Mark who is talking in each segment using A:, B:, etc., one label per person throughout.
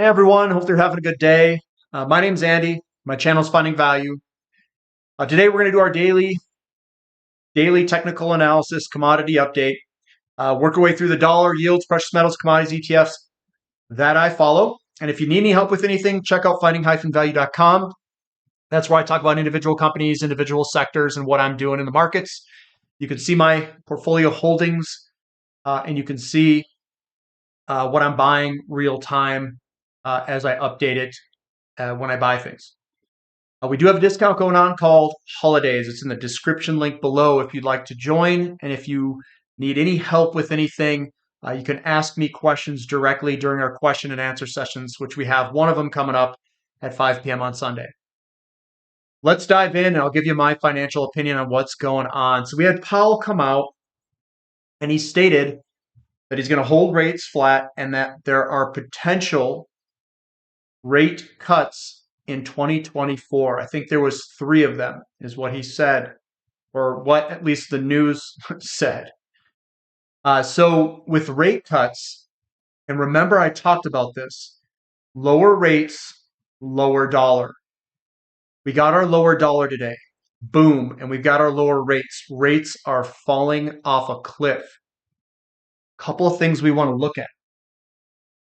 A: Hey everyone, hope they're having a good day. My name's Andy. My channel's Finding Value. Today we're going to do our daily technical analysis commodity update. Work our way through the dollar, yields, precious metals, commodities, ETFs that I follow. And if you need any help with anything, check out finding-value.com. That's where I talk about individual companies, individual sectors, and what I'm doing in the markets. You can see my portfolio holdings, and you can see what I'm buying real time as I update it when I buy things. We do have a discount going on called Holidays. It's in the description link below if you'd like to join. And if you need any help with anything, you can ask me questions directly during our question and answer sessions, which we have one of them coming up at 5 p.m. on Sunday. Let's dive in and I'll give you my financial opinion on what's going on. So we had Powell come out and he stated that he's going to hold rates flat and that there are potential rate cuts in 2024. I think there was 3 of them is what he said, or what at least the news said. So with rate cuts, and remember I talked about this, lower rates, lower dollar. We got our lower dollar today. Boom. And we've got our lower rates. Rates are falling off a cliff. Couple of things we want to look at.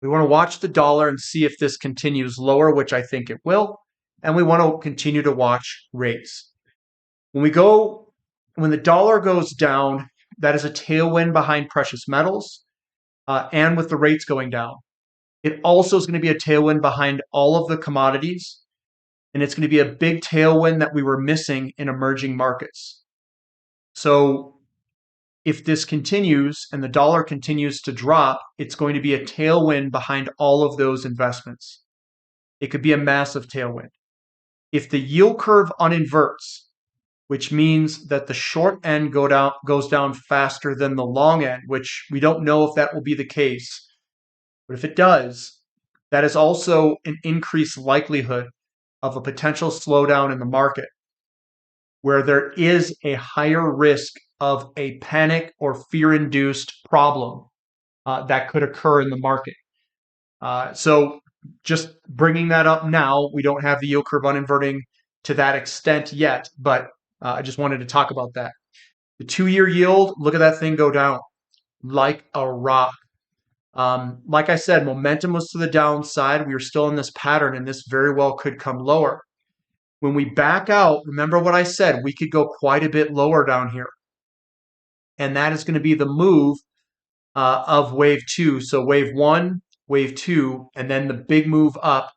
A: We want to watch the dollar and see if this continues lower, which I think it will. And we want to continue to watch rates. When the dollar goes down, that is a tailwind behind precious metals, and with the rates going down. It also is going to be a tailwind behind all of the commodities, and it's going to be a big tailwind that we were missing in emerging markets. So if this continues and the dollar continues to drop, it's going to be a tailwind behind all of those investments. It could be a massive tailwind. If the yield curve uninverts, which means that the short end goes down faster than the long end, which we don't know if that will be the case. But if it does, that is also an increased likelihood of a potential slowdown in the market, where there is a higher risk of a panic or fear-induced problem that could occur in the market. So just bringing that up now, we don't have the yield curve uninverting to that extent yet, but I just wanted to talk about that. The 2-year yield, look at that thing go down like a rock. Like I said, momentum was to the downside. We were still in this pattern, and this very well could come lower. When we back out, remember what I said, we could go quite a bit lower down here. And that is going to be the move of wave 2. So wave 1, wave 2, and then the big move up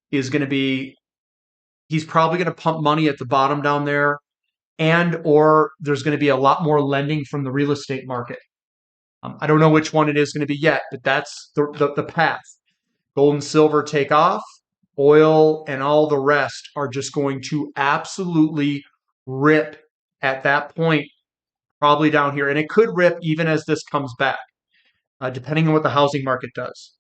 A: is going to be, he's probably going to pump money at the bottom down there, and or there's going to be a lot more lending from the real estate market. I don't know which one it is going to be yet, but that's the path. Gold and silver take off. Oil and all the rest are just going to absolutely rip at that point, probably down here. And it could rip even as this comes back, depending on what the housing market does.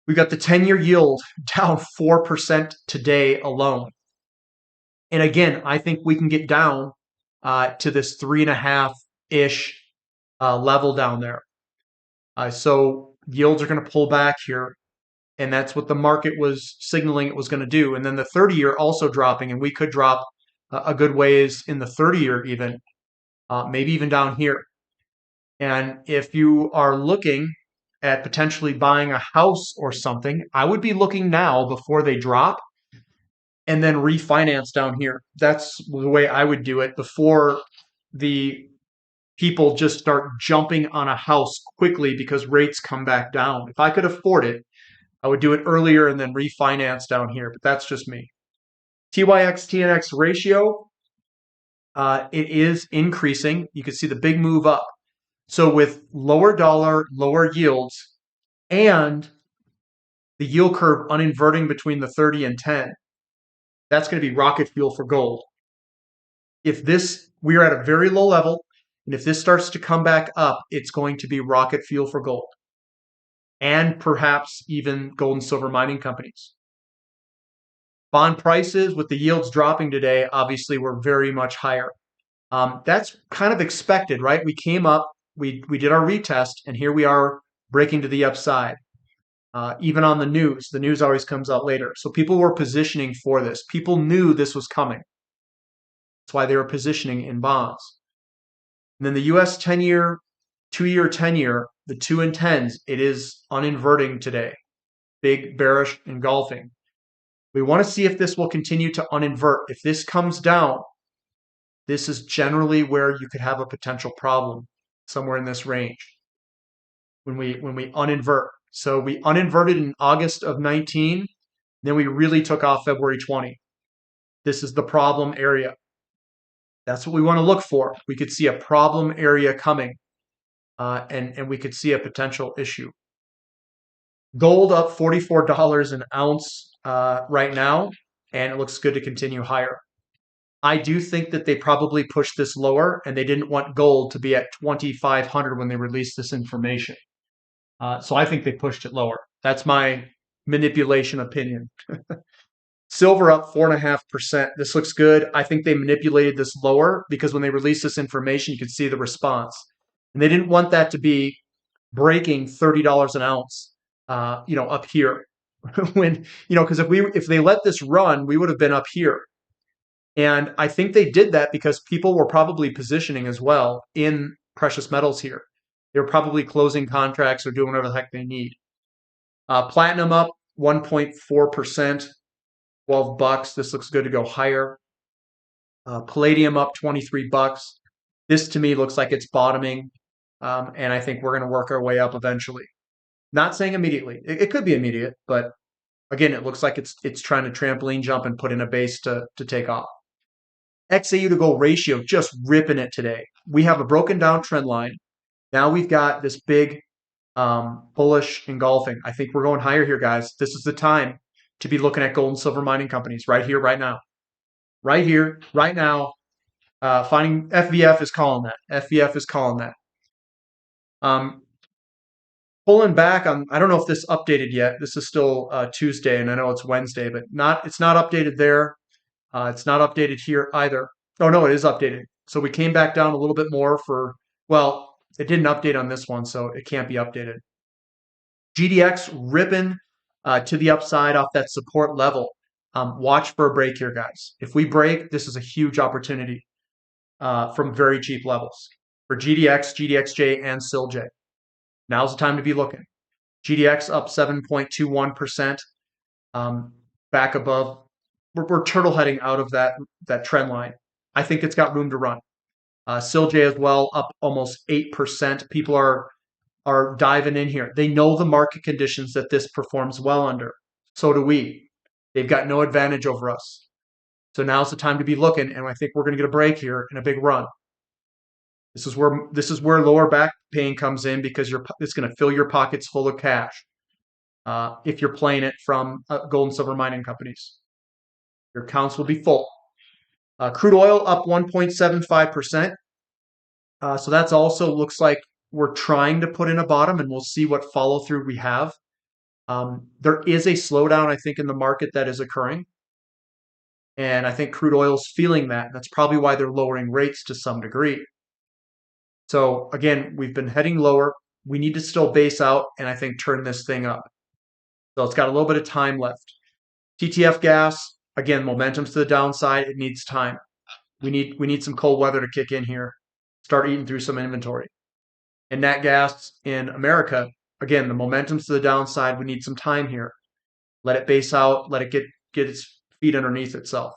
A: We've got the 10-year yield down 4% today alone. And again, I think we can get down to this 3.5-ish level down there. So yields are going to pull back here. And that's what the market was signaling it was going to do. And then the 30-year also dropping, and we could drop a good ways in the 30-year even, maybe even down here. And if you are looking at potentially buying a house or something, I would be looking now before they drop and then refinance down here. That's the way I would do it before the people just start jumping on a house quickly because rates come back down. If I could afford it, I would do it earlier and then refinance down here, but that's just me. TYX TNX ratio, it is increasing. You can see the big move up. So with lower dollar, lower yields, and the yield curve uninverting between the 30 and 10, that's going to be rocket fuel for gold. If we're at a very low level, and if this starts to come back up, it's going to be rocket fuel for gold. And perhaps even gold and silver mining companies. Bond prices with the yields dropping today, obviously, were very much higher. That's kind of expected, right? We came up, we did our retest, and here we are breaking to the upside. Even on the news always comes out later. So people were positioning for this. People knew this was coming. That's why they were positioning in bonds. And then the US 10-year, 2-year, 10-year, the 2 and 10s, it is uninverting today. Big bearish engulfing. We want to see if this will continue to uninvert. If this comes down, this is generally where you could have a potential problem, somewhere in this range when we uninvert. So we uninverted in August of 19, then we really took off February 20. This is the problem area. That's what we want to look for. We could see a problem area coming, and we could see a potential issue. Gold up $44 an ounce right now, and it looks good to continue higher. I do think that they probably pushed this lower, and they didn't want gold to be at 2,500 when they released this information. So I think they pushed it lower. That's my manipulation opinion. Silver up 4.5%. This looks good. I think they manipulated this lower because when they released this information, you could see the response. And they didn't want that to be breaking $30 an ounce, up here. When, because if they let this run, we would have been up here. And I think they did that because people were probably positioning as well in precious metals here. They're probably closing contracts or doing whatever the heck they need. Platinum up 1.4%, $12. This looks good to go higher. Palladium up $23. This to me looks like it's bottoming, and I think we're going to work our way up eventually. Not saying immediately. It could be immediate, but again, it looks like it's trying to trampoline jump and put in a base to take off. XAU to gold ratio just ripping it today. We have a broken down trend line. Now we've got this big bullish engulfing. I think we're going higher here, guys. This is the time to be looking at gold and silver mining companies right here, right now. Right here, right now. Finding FVF is calling that. FVF is calling that. Pulling back on, I don't know if this updated yet. This is still Tuesday, and I know it's Wednesday, but it's not updated there. It's not updated here either. Oh, no, it is updated. So we came back down a little bit more well, it didn't update on this one, so it can't be updated. GDX ripping to the upside off that support level. Watch for a break here, guys. If we break, this is a huge opportunity from very cheap levels for GDX, GDXJ, and SILJ. Now's the time to be looking. GDX up 7.21%, back above. We're turtle heading out of that trend line. I think it's got room to run. SILJ as well, up almost 8%. People are diving in here. They know the market conditions that this performs well under. So do we. They've got no advantage over us. So now's the time to be looking, and I think we're going to get a break here and a big run. This is where lower back pain comes in because it's going to fill your pockets full of cash if you're playing it from gold and silver mining companies. Your accounts will be full. Crude oil up 1.75%. So that's also looks like we're trying to put in a bottom, and we'll see what follow through we have. There is a slowdown, I think, in the market that is occurring. And I think crude oil is feeling that. And that's probably why they're lowering rates to some degree. So again, we've been heading lower. We need to still base out and I think turn this thing up. So it's got a little bit of time left. TTF gas, again, momentum's to the downside. It needs time. We need some cold weather to kick in here. Start eating through some inventory. And nat gas in America, again, the momentum's to the downside. We need some time here. Let it base out. Let it get its feet underneath itself.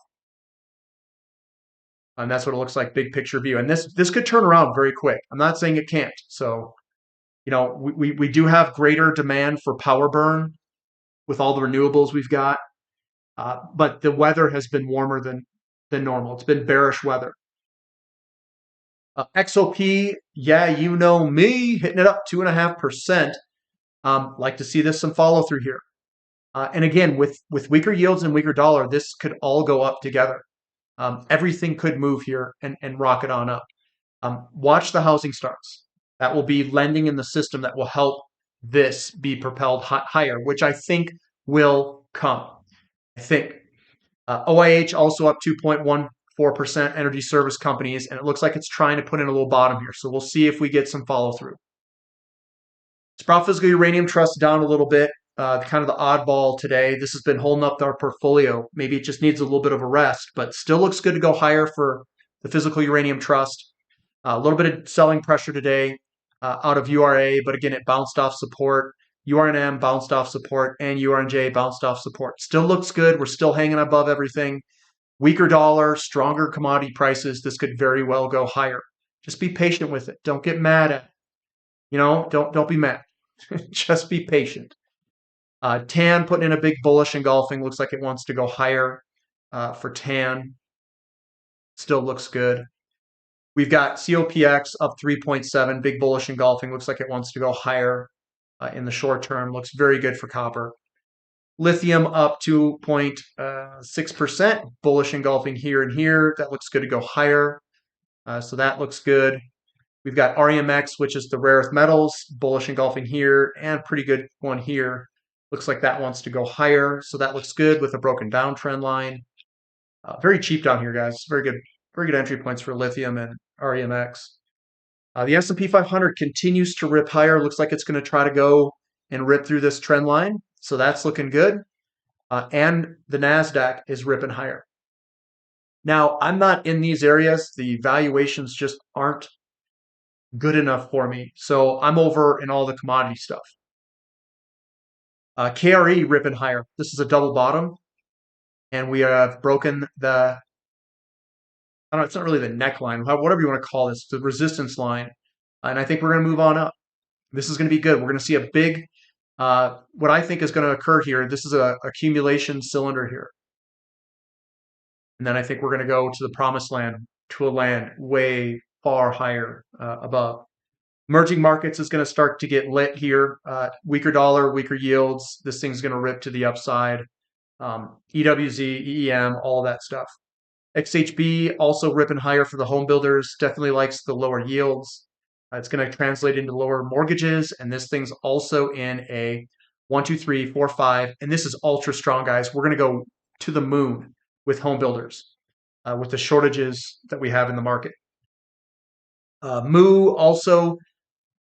A: And that's what it looks like, big picture view. And this could turn around very quick. I'm not saying it can't. So, we do have greater demand for power burn with all the renewables we've got. But the weather has been warmer than normal. It's been bearish weather. XOP, yeah, you know me, hitting it up 2.5%. Like to see some follow through here. And again, with weaker yields and weaker dollar, this could all go up together. Everything could move here and rocket on up. Watch the housing starts. That will be lending in the system that will help this be propelled higher, which I think will come. I think. OIH also up 2.14%, energy service companies, and it looks like it's trying to put in a little bottom here. So we'll see if we get some follow through. Sprott Physical Uranium Trust down a little bit. kind of the oddball today. This has been holding up our portfolio. Maybe it just needs a little bit of a rest, but still looks good to go higher for the Physical Uranium Trust. A little bit of selling pressure today out of URA, but again, it bounced off support. URNM bounced off support, and URNJ bounced off support. Still looks good. We're still hanging above everything. Weaker dollar, stronger commodity prices. This could very well go higher. Just be patient with it. Don't get mad at it. Don't be mad. Just be patient. TAN putting in a big bullish engulfing. Looks like it wants to go higher for TAN. Still looks good. We've got COPX up 3.7, big bullish engulfing. Looks like it wants to go higher in the short term. Looks very good for copper. Lithium up 2.6%, bullish engulfing here and here. That looks good to go higher. So that looks good. We've got REMX, which is the rare earth metals, bullish engulfing here and pretty good one here. Looks like that wants to go higher. So that looks good with a broken down trend line. Very cheap down here, guys. Very good entry points for lithium and REMX. The S&P 500 continues to rip higher. Looks like it's going to try to go and rip through this trend line. So that's looking good. And the NASDAQ is ripping higher. Now, I'm not in these areas. The valuations just aren't good enough for me. So I'm over in all the commodity stuff. KRE ripping higher. This is a double bottom. And we have broken the, I don't know, it's not really the neckline, whatever you want to call this, the resistance line. And I think we're going to move on up. This is going to be good. We're going to see a big, what I think is going to occur here, this is a accumulation cylinder here. And then I think we're going to go to the promised land, to a land way far higher above. Emerging markets is going to start to get lit here. Weaker dollar, weaker yields. This thing's going to rip to the upside. EWZ, EEM, all that stuff. XHB also ripping higher for the home builders. Definitely likes the lower yields. It's going to translate into lower mortgages. And this thing's also in a 1, 2, 3, 4, 5. And this is ultra strong, guys. We're going to go to the moon with home builders with the shortages that we have in the market. MOO also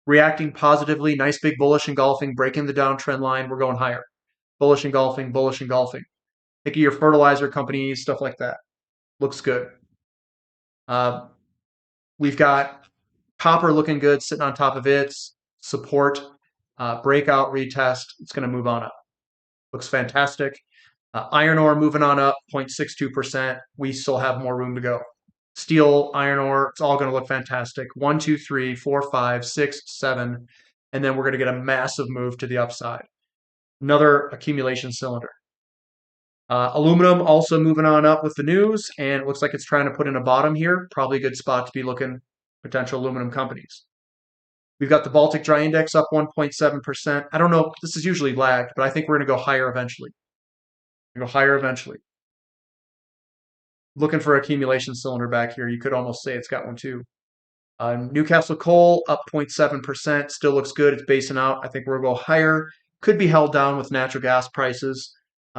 A: reacting positively. Nice big bullish engulfing, breaking the downtrend line. We're going higher. Bullish engulfing, bullish engulfing. Think of your fertilizer companies, stuff like that. Looks good. We've got copper looking good, sitting on top of its support, breakout, retest. It's going to move on up. Looks fantastic. Iron ore moving on up, 0.62%. We still have more room to go. Steel, iron ore, it's all going to look fantastic. 1, 2, 3, 4, 5, 6, 7. And then we're going to get a massive move to the upside. Another accumulation cylinder. Aluminum also moving on up with the news, and it looks like it's trying to put in a bottom here. Probably a good spot to be looking potential aluminum companies. We've got the Baltic Dry Index up 1.7%. I don't know, this is usually lagged, but I think we're going to go higher eventually. Looking for accumulation cylinder back here. You could almost say it's got one too. Newcastle Coal up 0.7%. Still looks good. It's basing out. I think we'll go higher. Could be held down with natural gas prices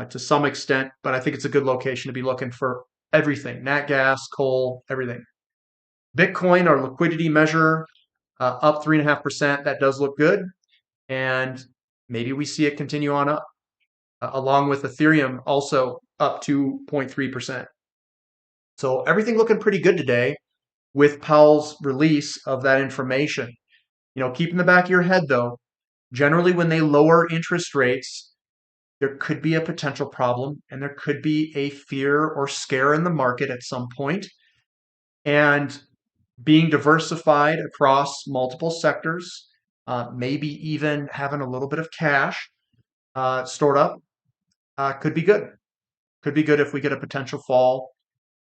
A: to some extent, but I think it's a good location to be looking for everything. Nat gas, coal, everything. Bitcoin, our liquidity measure, up 3.5%. That does look good. And maybe we see it continue on up. Along with Ethereum also up 2.3%. So everything looking pretty good today with Powell's release of that information. Keep in the back of your head though, generally when they lower interest rates, there could be a potential problem and there could be a fear or scare in the market at some point. And being diversified across multiple sectors, maybe even having a little bit of cash stored up, could be good. Could be good if we get a potential fall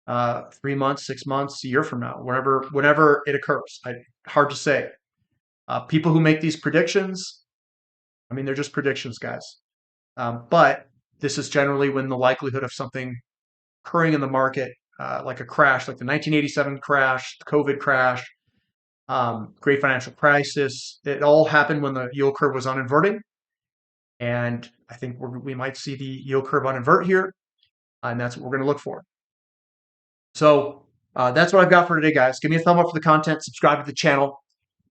A: 3 months, 6 months, a year from now, whenever it occurs. Hard to say. People who make these predictions, they're just predictions, guys. But this is generally when the likelihood of something occurring in the market, like a crash, like the 1987 crash, the COVID crash, great financial crisis, it all happened when the yield curve was uninverting. And I think we might see the yield curve uninvert here, and that's what we're going to look for. So that's what I've got for today, guys. Give me a thumb up for the content, subscribe to the channel,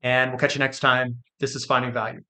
A: and we'll catch you next time. This is Finding Value.